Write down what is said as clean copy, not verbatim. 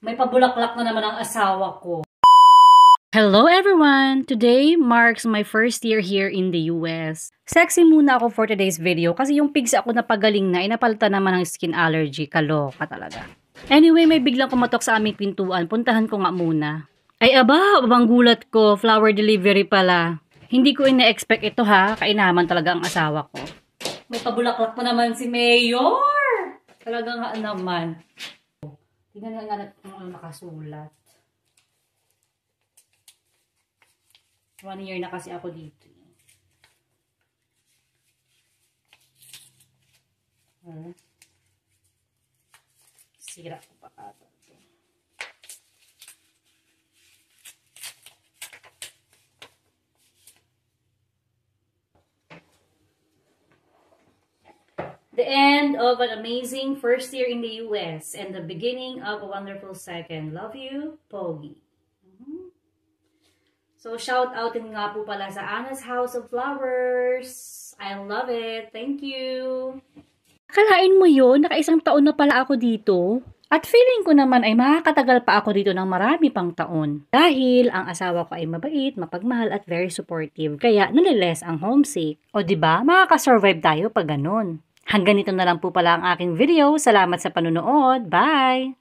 May pabulaklak na naman ang asawa ko. Hello everyone! Today marks my first year here in the US. Sexy muna ako for today's video kasi yung pigs ako na pagaling na, inapalitan naman ng skin allergy. Kaloka talaga. Anyway, may biglang kumatok sa aming pintuan. Puntahan ko nga muna. Ay aba, abang gulat ko. Flower delivery pala. Hindi ko ina-expect ito ha. Kainaman talaga ang asawa ko. May pabulaklak pa naman si Mayor! Talaga nga naman. Tingnan nga natin kung ano nakasulat. 1 year na kasi ako dito. Sira ko pa ata ito. The end of an amazing first year in the US and the beginning of a wonderful second. Love you, Pogi. So, shout out din nga po pala sa Anna's House of Flowers. I love it. Thank you. Akalain mo yun? Naka-1 taon na pala ako dito. At feeling ko naman ay makakatagal pa ako dito ng marami pang taon. Dahil ang asawa ko ay mabait, mapagmahal at very supportive. Kaya naliles ang homesick. O diba, makakasurvive tayo pag ganun. Hanggang nito na lang po pala ang aking video. Salamat sa panunood. Bye!